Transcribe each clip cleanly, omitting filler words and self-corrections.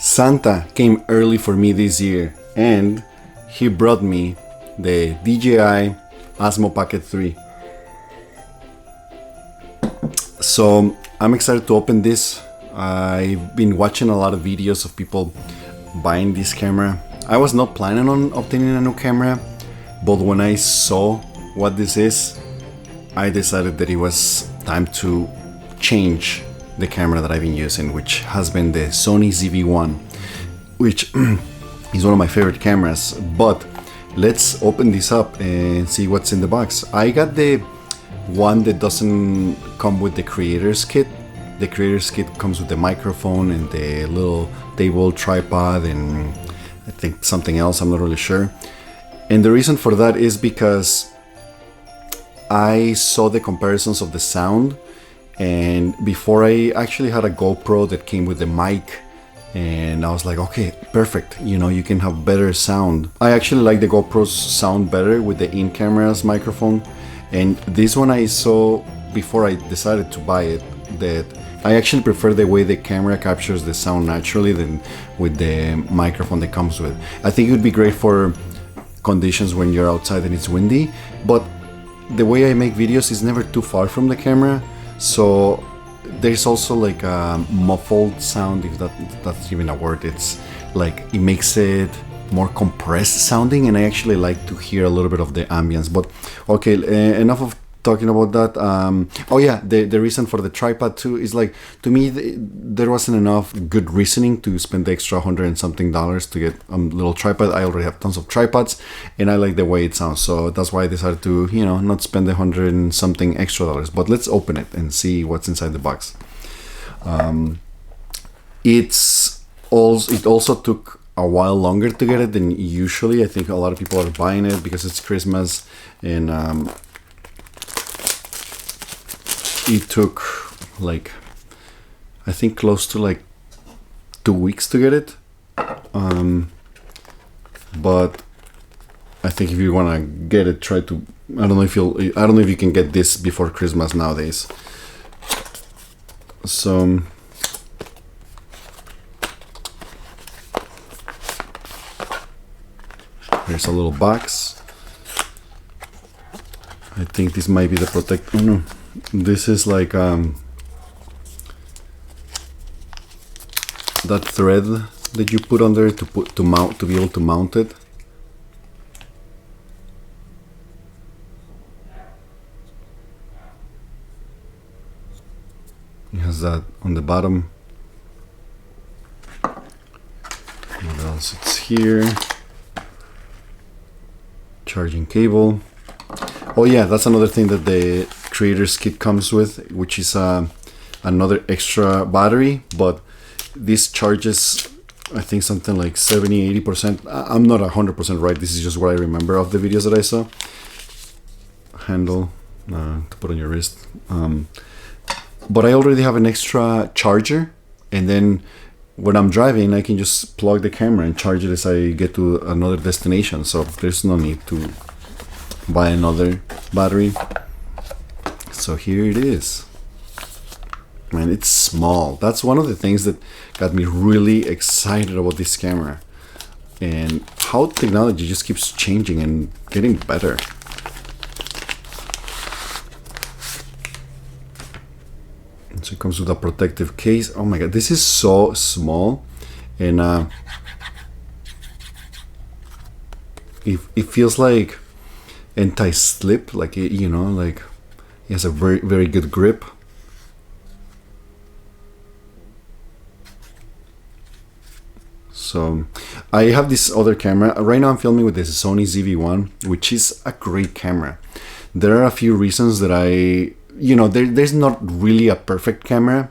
Santa came early for me this year and he brought me the DJI Osmo Pocket 3. So I'm excited to open this. I've been watching a lot of videos of people buying this camera. I was not planning on obtaining a new camera, but when I saw what this is, I decided that it was time to change the camera that I've been using, which has been the Sony ZV-1, which is one of my favorite cameras. But let's open this up and see what's in the box. I got the one that doesn't come with the creator's kit. The creator's kit comes with the microphone and the little table tripod and I think something else, I'm not really sure. And the reason for that is because I saw the comparisons of the sound, and before I actually had a GoPro that came with the mic, and I was like, okay, perfect, you know, you can have better sound. I actually like the GoPro's sound better with the in-camera's microphone, and this one I saw before I decided to buy it, that I actually prefer the way the camera captures the sound naturally than with the microphone that comes with. I think it would be great for conditions when you're outside and it's windy, but the way I make videos is never too far from the camera, so there's also like a muffled sound, if that's even a word. It's like it makes it more compressed sounding, and I actually like to hear a little bit of the ambience. But okay, enough of talking about that. Oh yeah, the reason for the tripod too is like, to me there wasn't enough good reasoning to spend the extra $100 and something to get a little tripod. I already have tons of tripods and I like the way it sounds, so that's why I decided to, you know, not spend the $100 and something extra. But let's open it and see what's inside the box. It also took a while longer to get it than usually. I think a lot of people are buying it because it's Christmas, and it took like, I think close to like 2 weeks to get it. But I think if you want to get it, try to, I don't know if you can get this before Christmas nowadays. So here's a little box. I think this might be the protect. Oh no, this is like that thread that you put on there to be able to mount it. It has that on the bottom. What else? It's here. Charging cable. Oh yeah, that's another thing that the creator's kit comes with, which is another extra battery, but this charges, I think, something like 70-80%. I'm not 100% right, this is just what I remember of the videos that I saw. Handle to put on your wrist. But I already have an extra charger, and then when I'm driving I can just plug the camera and charge it as I get to another destination, so there's no need to buy another battery. So here it is. Man, it's small. That's one of the things that got me really excited about this camera, and how technology just keeps changing and getting better. So it comes with a protective case. Oh my god, this is so small, and it feels like anti-slip, like it, you know, like it has a very, very good grip. So I have this other camera right now. I'm filming with this Sony ZV-1, which is a great camera. There are a few reasons that there's not really a perfect camera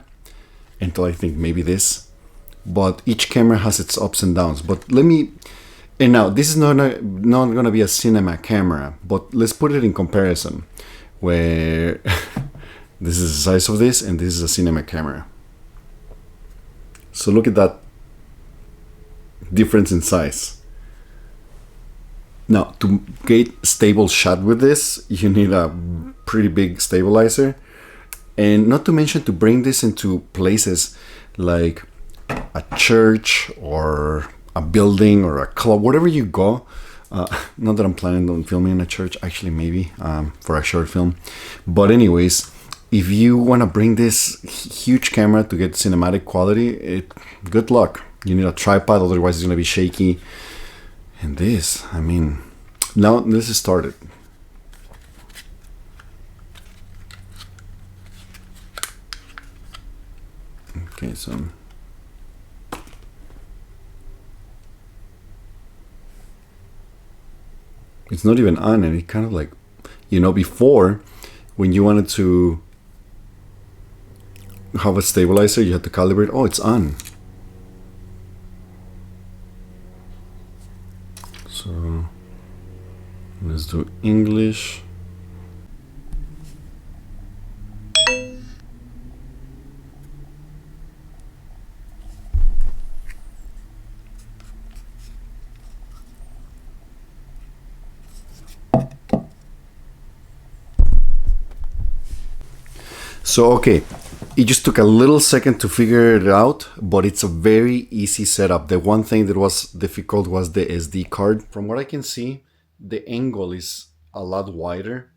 until I think maybe this, but each camera has its ups and downs. But and now this is not gonna be a cinema camera, but let's put it in comparison, where this is the size of this and this is a cinema camera. So look at that difference in size. Now, to get stable shot with this, you need a pretty big stabilizer, and not to mention to bring this into places like a church or a building or a club, wherever you go. Not that I'm planning on filming in a church, actually, maybe for a short film. But, anyways, if you want to bring this huge camera to get cinematic quality, good luck. You need a tripod, otherwise, it's going to be shaky. And this, I mean, now this is started. Okay, so it's not even on, and it kind of like, before when you wanted to have a stabilizer, you had to calibrate. Oh, it's on. So let's do English. So, okay, it just took a little second to figure it out, but it's a very easy setup. The one thing that was difficult was the SD card. From what I can see, the angle is a lot wider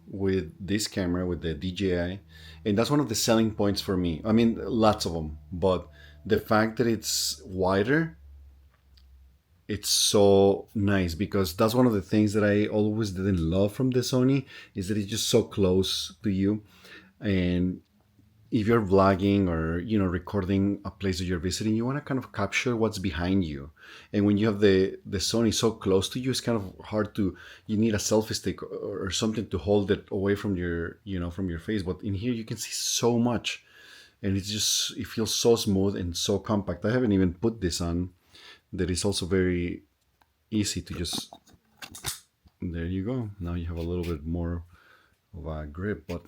with this camera, with the DJI, and that's one of the selling points for me. I mean, lots of them, but the fact that it's wider, it's so nice, because that's one of the things that I always didn't love from the Sony, is that it's just so close to you. And if you're vlogging or recording a place that you're visiting, you want to kind of capture what's behind you. And when you have the Sony so close to you, it's kind of hard to, you need a selfie stick or something to hold it away from your from your face. But in here you can see so much, and it feels so smooth and so compact. I haven't even put this on, that is also very easy to just, there you go. Now you have a little bit more of a grip, but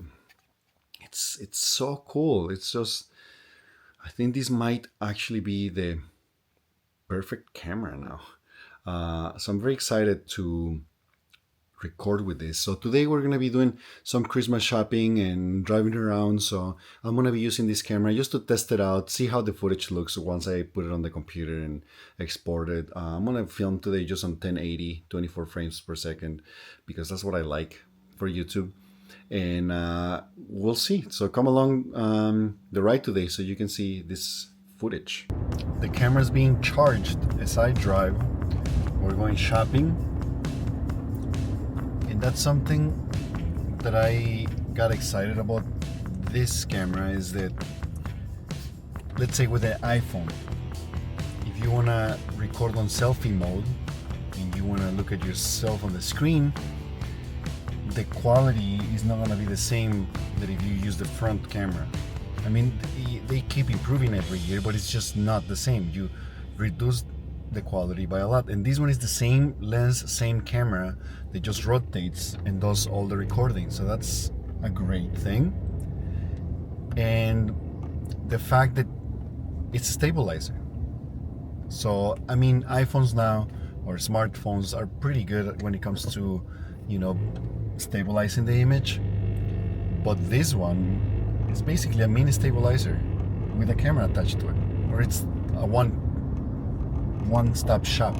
it's so cool. It's just, I think this might actually be the perfect camera now. So I'm very excited to record with this. So today we're going to be doing some Christmas shopping and driving around. So I'm going to be using this camera just to test it out, see how the footage looks once I put it on the computer and export it. I'm going to film today just on 1080, 24 frames per second, because that's what I like for YouTube. And we'll see. So come along the ride today so you can see this footage. The camera's being charged as I drive. We're going shopping, and that's something that I got excited about this camera, is that, let's say with the iPhone, if you want to record on selfie mode and you want to look at yourself on the screen, the quality is not going to be the same that if you use the front camera. I mean, they keep improving every year, but it's just not the same. You reduce the quality by a lot, and this one is the same lens, same camera, that just rotates and does all the recording. So that's a great thing. And the fact that it's a stabilizer. So I mean, iPhones now, or smartphones, are pretty good when it comes to stabilizing the image, but this one is basically a mini stabilizer with a camera attached to it, or it's a one-stop shop.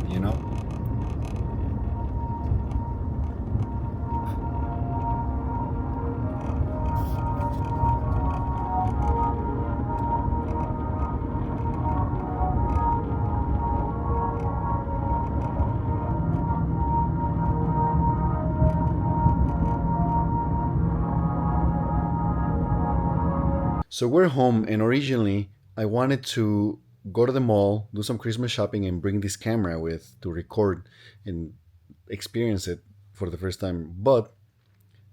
So we're home, and originally I wanted to go to the mall, do some Christmas shopping, and bring this camera with to record and experience it for the first time. But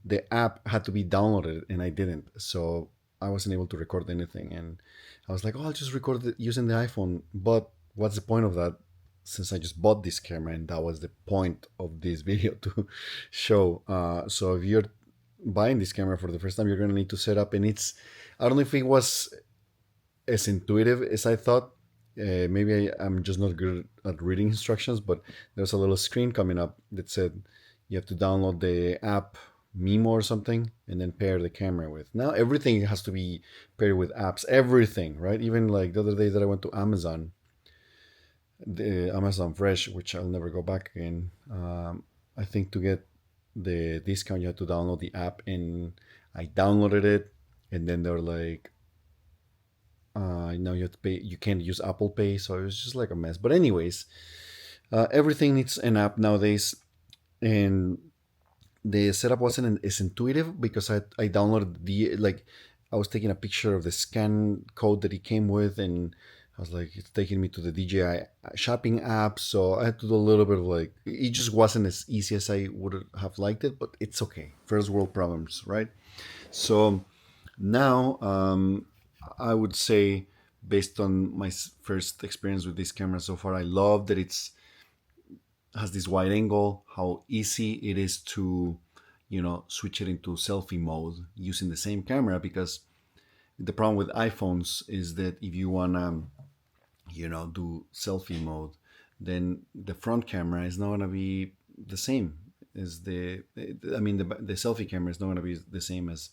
the app had to be downloaded, and I didn't. So I wasn't able to record anything. And I was like, oh, I'll just record it using the iPhone. But what's the point of that, since I just bought this camera? And that was the point of this video, to show. So if you're buying this camera for the first time, you're going to need to set up, and I don't know if it was as intuitive as I thought. Maybe I'm just not good at reading instructions, but there's a little screen coming up that said you have to download the app Mimo or something, and then pair the camera with. Now everything has to be paired with apps. Everything, right? Even like the other day that I went to Amazon, the Amazon Fresh, which I'll never go back again. I think to get the discount, you have to download the app, and I downloaded it, and then they're like, now you have to pay. You can't use Apple Pay, so it was just like a mess. But anyways, everything needs an app nowadays, and the setup wasn't as intuitive because I downloaded the like I was taking a picture of the scan code that it came with, and I was like, it's taking me to the DJI shopping app, so I had to do a little bit of like it just wasn't as easy as I would have liked it, but it's okay. First world problems, right? So now I would say based on my first experience with this camera so far, I love that it's has this wide angle, how easy it is to, switch it into selfie mode using the same camera. Because the problem with iPhones is that if you wanna, do selfie mode, then the front camera is not gonna be the same as the selfie camera is not gonna be the same as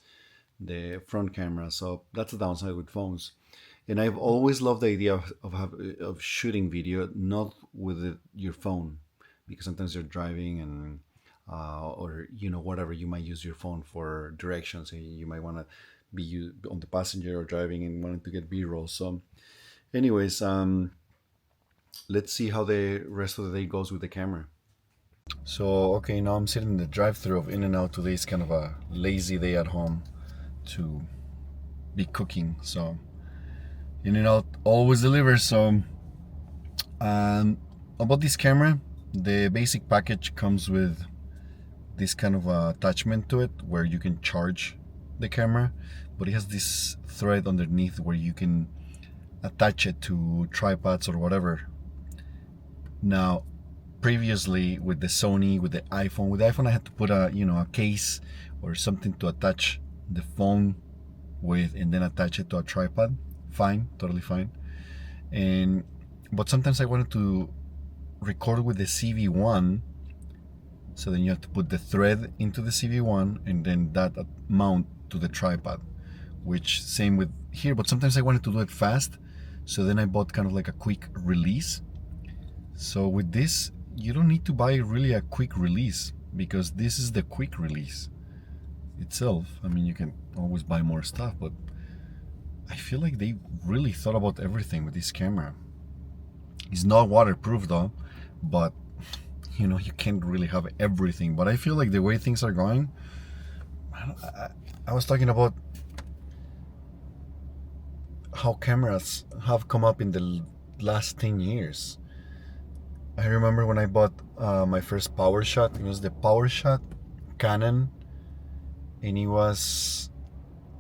the front camera. So that's the downside with phones. And I've always loved the idea of shooting video not with your phone, because sometimes you're driving and or whatever, you might use your phone for directions, and you might want to be on the passenger or driving and wanting to get b-roll. So anyways, let's see how the rest of the day goes with the camera. So okay, now I'm sitting in the drive-thru of In-N-Out. Today is kind of a lazy day at home to be cooking, so In-N-Out always delivers. So about this camera, the basic package comes with this kind of attachment to it where you can charge the camera, but it has this thread underneath where you can attach it to tripods or whatever. Now, previously with the Sony, with the iPhone I had to put a case or something to attach the phone with, and then attach it to a tripod. Fine, totally fine. But sometimes I wanted to record with the CV1, so then you have to put the thread into the CV1 and then that mount to the tripod, which same with here. But sometimes I wanted to do it fast, so then I bought kind of like a quick release. So with this, you don't need to buy really a quick release, because this is the quick release itself. I mean, you can always buy more stuff, but I feel like they really thought about everything with this camera. It's not waterproof though, but you can't really have everything. But I feel like the way things are going, I was talking about how cameras have come up in the last 10 years. I remember when I bought my first PowerShot. It was the PowerShot Canon, and it was,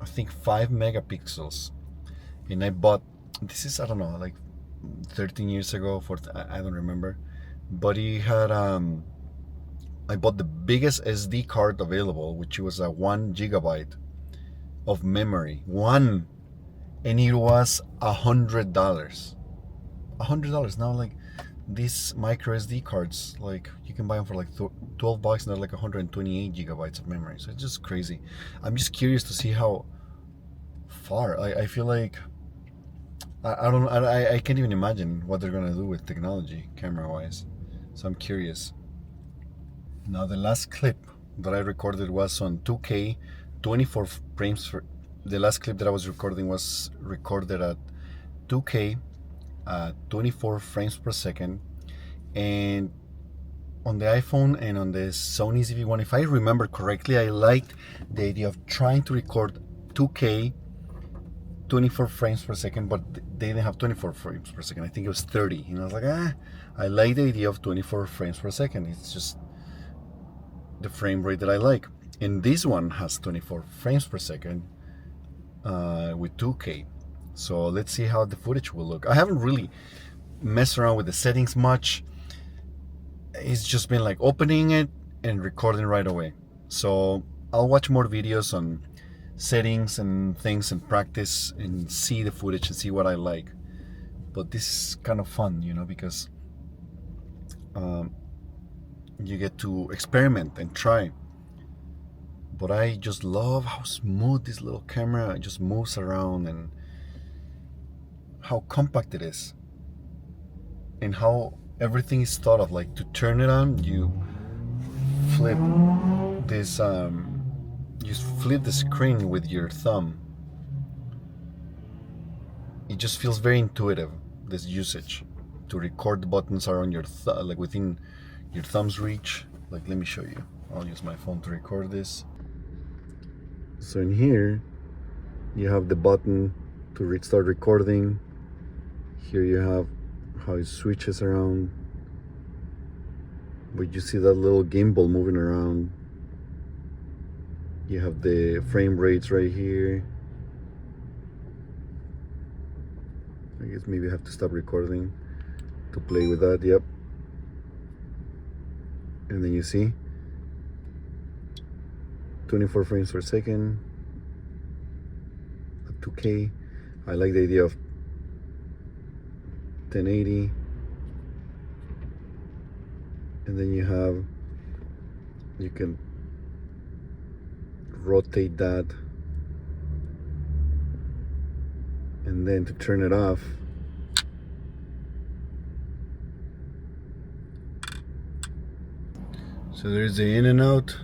I think, 5 megapixels. And I bought, this is, I don't know, like 13 years ago, I don't remember. But he had I bought the biggest SD card available, which was a 1 gigabyte of memory. One, and it was $100. $100 now. Like these micro SD cards, like you can buy them for like $12, and they're like 128 gigabytes of memory. So it's just crazy. I'm just curious to see how far. I feel like I can't even imagine what they're gonna do with technology camera wise. So I'm curious. Now the last clip that I recorded was on 2K, 24 frames for. The last clip that I was recording was recorded at 2K, 24 frames per second, and on the iPhone and on the Sony ZV-1, if I remember correctly, I liked the idea of trying to record 2K 24 frames per second, but they didn't have 24 frames per second. I think it was 30. And I was like, I like the idea of 24 frames per second. It's just the frame rate that I like. And this one has 24 frames per second with 2K. So let's see how the footage will look. I haven't really messed around with the settings much. It's just been like opening it and recording right away. So I'll watch more videos on settings and things and practice and see the footage and see what I like. But this is kind of fun, because you get to experiment and try. but I just love how smooth this little camera just moves around and how compact it is and how everything is thought of. Like, to turn it on, you flip this you flip the screen with your thumb. It just feels very intuitive, this usage. To record, the buttons are on your like within your thumb's reach. Like, let me show you. I'll use my phone to record this. So in here you have the button to start recording. Here you have how it switches around, but you see that little gimbal moving around. You have the frame rates right here. I guess maybe I have to stop recording to play with that. Yep. And then you see 24 frames per second at 2K. I like the idea of 1080. And then you can rotate that, and then to turn it off, so there's the in and out,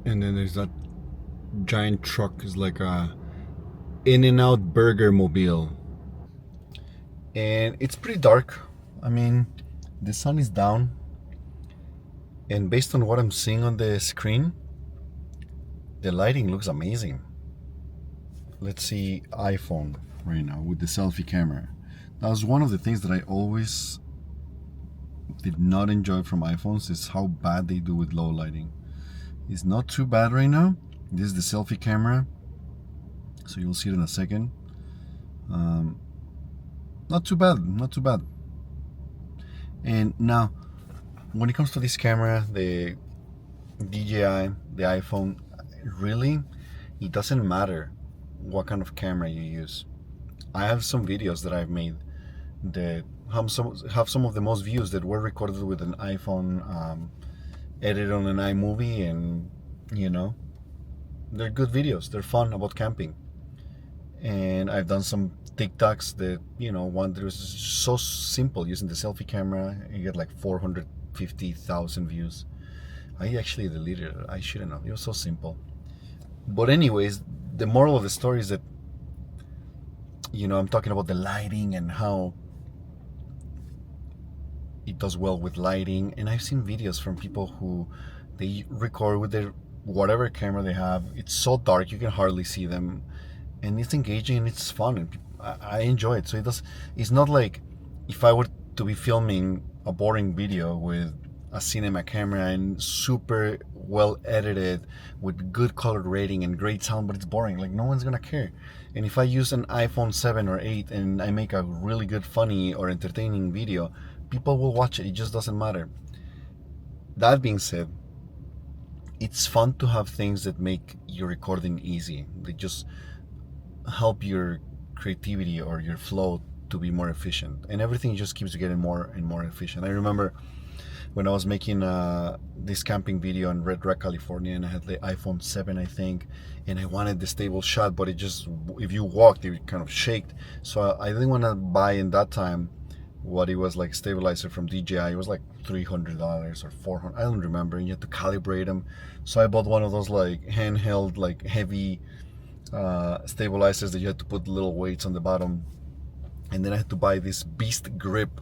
and then there's that giant truck. It's like a in and out burger mobile, and it's pretty dark. I mean, the sun is down, and based on what I'm seeing on the screen, the lighting looks amazing. Let's see iPhone right now with the selfie camera. That was one of the things that I always did not enjoy from iPhones, is how bad they do with low lighting. It's not too bad right now. This is the selfie camera, so you'll see it in a second. Not too bad, not too bad. And now, when it comes to this camera, the DJI, the iPhone, really, it doesn't matter what kind of camera you use. I have some videos that I've made that have some of the most views that were recorded with an iPhone, edited on an iMovie, and you know, they're good videos. They're fun about camping. And I've done some TikToks that, you know, one that was so simple, using the selfie camera. You get like 450,000 views. I actually deleted it. I shouldn't have. It was so simple. But anyways, the moral of the story is that, you know, I'm talking about the lighting and how it does well with lighting. And I've seen videos from people who they record with their whatever camera they have. It's so dark you can hardly see them, and it's engaging and it's fun, and I enjoy it. So it's not like if I were to be filming a boring video with a cinema camera and super well edited with good color rating and great sound, but it's boring. Like, no one's gonna care. And if I use an iPhone 7 or 8 and I make a really good, funny or entertaining video, people will watch it. It just doesn't matter. That being said, it's fun to have things that make your recording easy. They just help your creativity or your flow to be more efficient, and everything just keeps getting more and more efficient. I remember when I was making this camping video in Red Rock, California, and I had the iPhone 7, I think, and I wanted the stable shot, but it just, if you walked, it would kind of shaked. So I didn't want to buy in that time what it was like stabilizer from DJI. It was like $300 or $400, I don't remember, and you had to calibrate them. So I bought one of those like handheld, like heavy stabilizers that you had to put little weights on the bottom. And then I had to buy this beast grip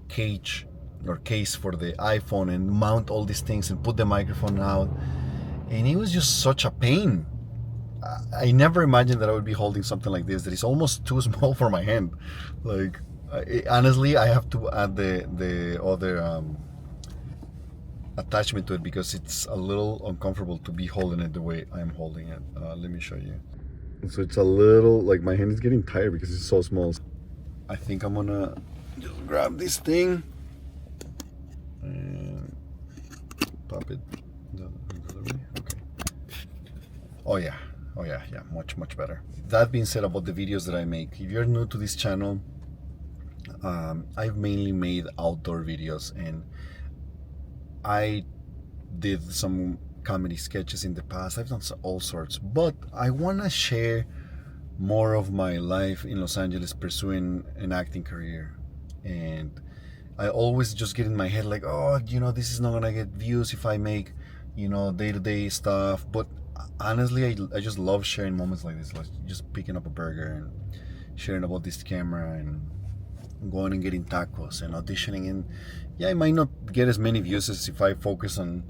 cage or case for the iPhone and mount all these things and put the microphone out, and it was just such a pain. I never imagined that I would be holding something like this that is almost too small for my hand. Like, honestly, I have to add the other attachment to it because it's a little uncomfortable to be holding it the way I'm holding it. Let me show you. So it's a little, like, my hand is getting tired because it's so small. I think I'm gonna just grab this thing and pop it. Okay. Oh yeah, much better. That being said, about the videos that I make, if you're new to this channel, I've mainly made outdoor videos, and I did some comedy sketches in the past. I've done all sorts, but I want to share more of my life in Los Angeles pursuing an acting career. And I always just get in my head like, oh, this is not gonna get views if I make, day-to-day stuff. But honestly, I just love sharing moments like this, like just picking up a burger and sharing about this camera and going and getting tacos and auditioning. And yeah, I might not get as many views as if I focus on,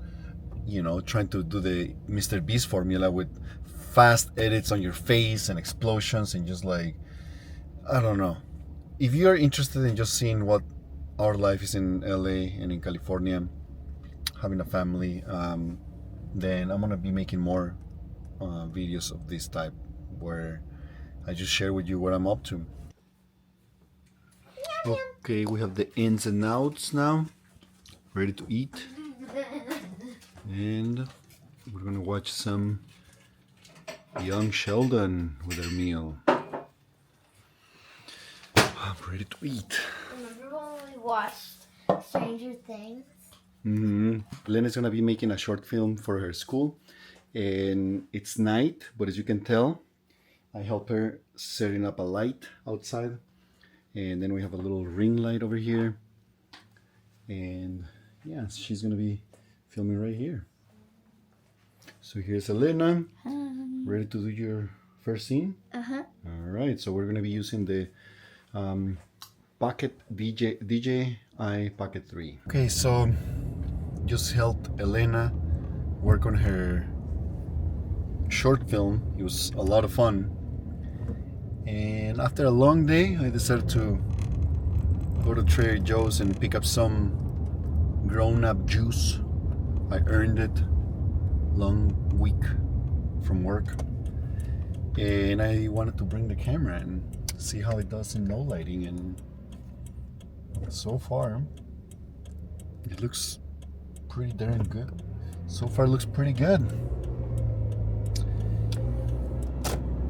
trying to do the Mr. Beast formula with fast edits on your face and explosions and just like, I don't know. If you're interested in just seeing what our life is in LA and in California, having a family, then I'm gonna be making more videos of this type where I just share with you what I'm up to. Okay, we have the ins and outs now, ready to eat, and we're gonna watch some young Sheldon with her meal. I'm ready to eat. Remember when we watched Stranger Things? Lena's gonna be making a short film for her school, and it's night, but as you can tell, I help her setting up a light outside, and then we have a little ring light over here, and yeah, she's gonna be filming right here. So here's Elena, ready to do your first scene? All right, so we're gonna be using the Pocket DJI Pocket 3. Okay, so just helped Elena work on her short film. It was a lot of fun. And after a long day, I decided to go to Trader Joe's and pick up some grown-up juice. I earned it. Long week from work. And I wanted to bring the camera and see how it does in low lighting, and so far it looks pretty darn good. So far it looks pretty good.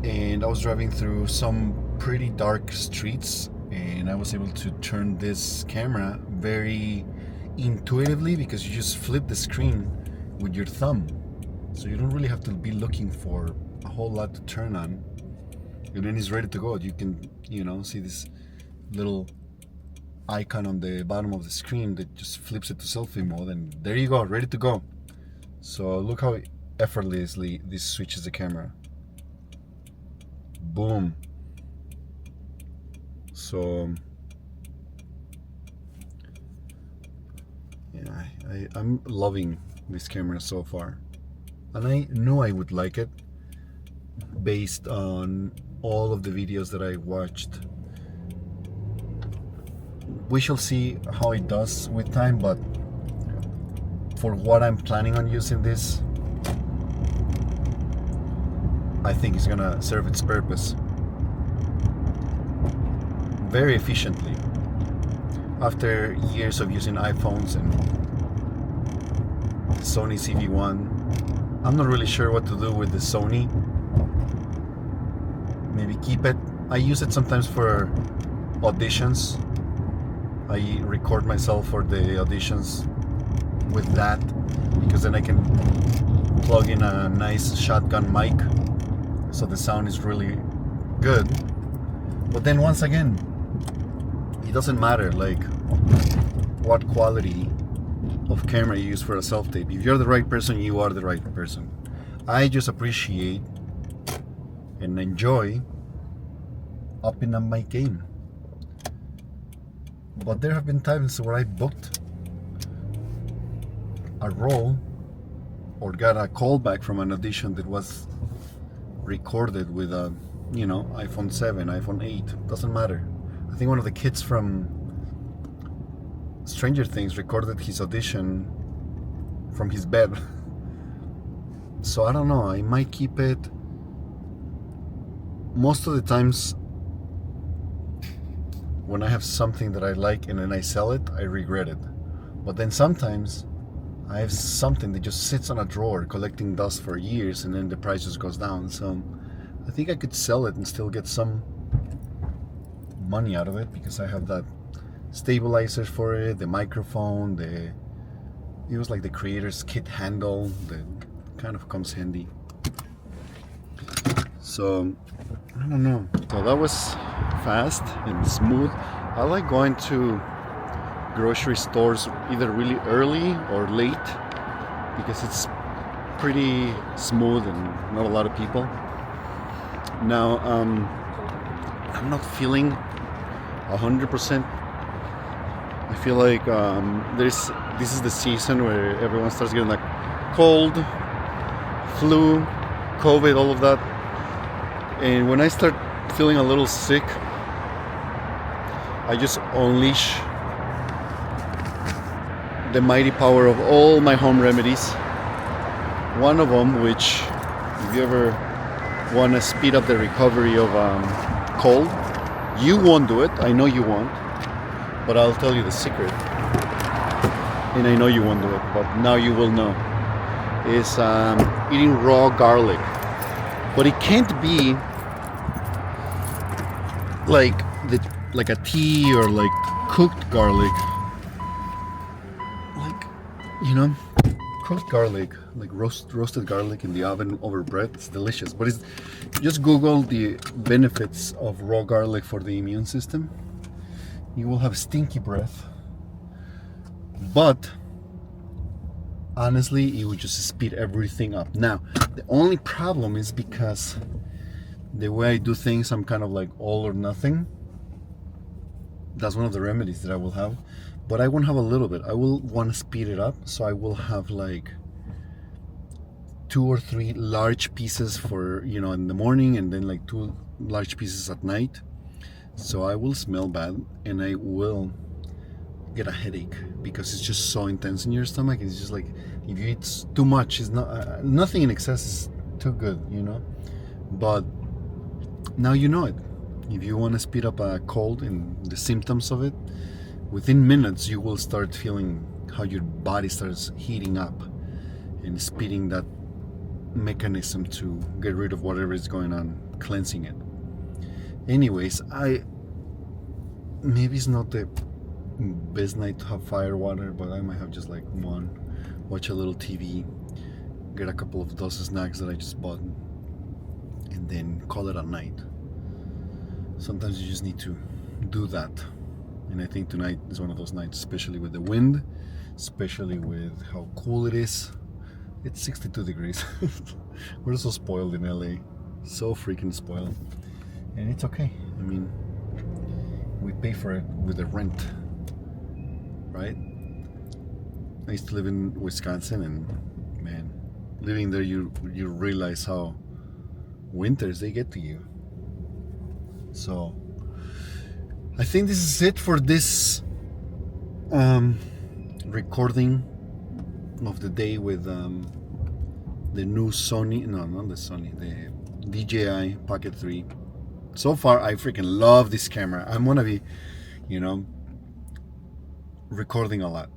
And I was driving through some pretty dark streets, and I was able to turn this camera very intuitively because you just flip the screen with your thumb, so you don't really have to be looking for a whole lot to turn on, and then it's ready to go. You can see this little icon on the bottom of the screen that just flips it to selfie mode, and there you go, ready to go. So look how effortlessly this switches the camera. Boom. So yeah, I'm loving this camera so far, and I knew I would like it based on all of the videos that I watched. We shall see how it does with time, but for what I'm planning on using this, I think it's gonna serve its purpose very efficiently. After years of using iPhones and Sony CV1, I'm not really sure what to do with the Sony. Maybe keep it. I use it sometimes for auditions. I record myself for the auditions with that, because then I can plug in a nice shotgun mic, so the sound is really good. But then once again, it doesn't matter like what quality of camera you use for a self-tape. If you're the right person, you are the right person. I just appreciate and enjoy upping up my game. But there have been times where I booked a role or got a call back from an audition that was recorded with a iPhone 7, iPhone 8, doesn't matter. I think one of the kids from Stranger Things recorded his audition from his bed. So I don't know, I might keep it. Most of the times when I have something that I like and then I sell it, I regret it. But then sometimes I have something that just sits on a drawer collecting dust for years, and then the price just goes down. So I think I could sell it and still get some money out of it, because I have that stabilizer for it, the microphone, the It was like the creator's kit handle that kind of comes handy. So I don't know. So that was fast and smooth. I like going to grocery stores either really early or late because it's pretty smooth and not a lot of people. Now I'm not feeling 100%. I feel like this is the season where everyone starts getting like cold, flu, COVID, all of that. And when I start feeling a little sick, I just unleash the mighty power of all my home remedies. One of them, which if you ever want to speed up the recovery of cold, you won't do it. I know you won't, but I'll tell you the secret. And I know you won't do it, but now you will know. Is eating raw garlic. But it can't be like a tea or like cooked garlic. Like, you know, cooked garlic, like roasted garlic in the oven over bread. It's delicious. But it's just Google the benefits of raw garlic for the immune system. You will have stinky breath, but honestly, it would just speed everything up. Now, the only problem is because the way I do things, I'm kind of like all or nothing. That's one of the remedies that I will have, but I won't have a little bit. I will want to speed it up, so I will have like 2 or 3 large pieces for, you know, in the morning, and then like 2 large pieces at night. So I will smell bad, and I will get a headache because it's just so intense in your stomach. It's just like if you eat too much, it's not nothing in excess is too good, you know. But now you know it. If you want to speed up a cold and the symptoms of it, within minutes you will start feeling how your body starts heating up and speeding that mechanism to get rid of whatever is going on, cleansing it. Anyways, maybe it's not the best night to have fire water, but I might have just like one, watch a little TV, get a couple of those snacks that I just bought, and then call it a night. Sometimes you just need to do that, and I think tonight is one of those nights, especially with the wind, especially with how cool it is. It's 62 degrees. We're so spoiled in LA, so freaking spoiled, and it's okay. I mean, we pay for it with the rent, right? I used to live in Wisconsin, and man, living there, you realize how winters they get to you. So I think this is it for this recording of the day with the new Sony, no, not the Sony, the DJI Pocket 3. So far, I freaking love this camera. I'm gonna be, you know, recording a lot.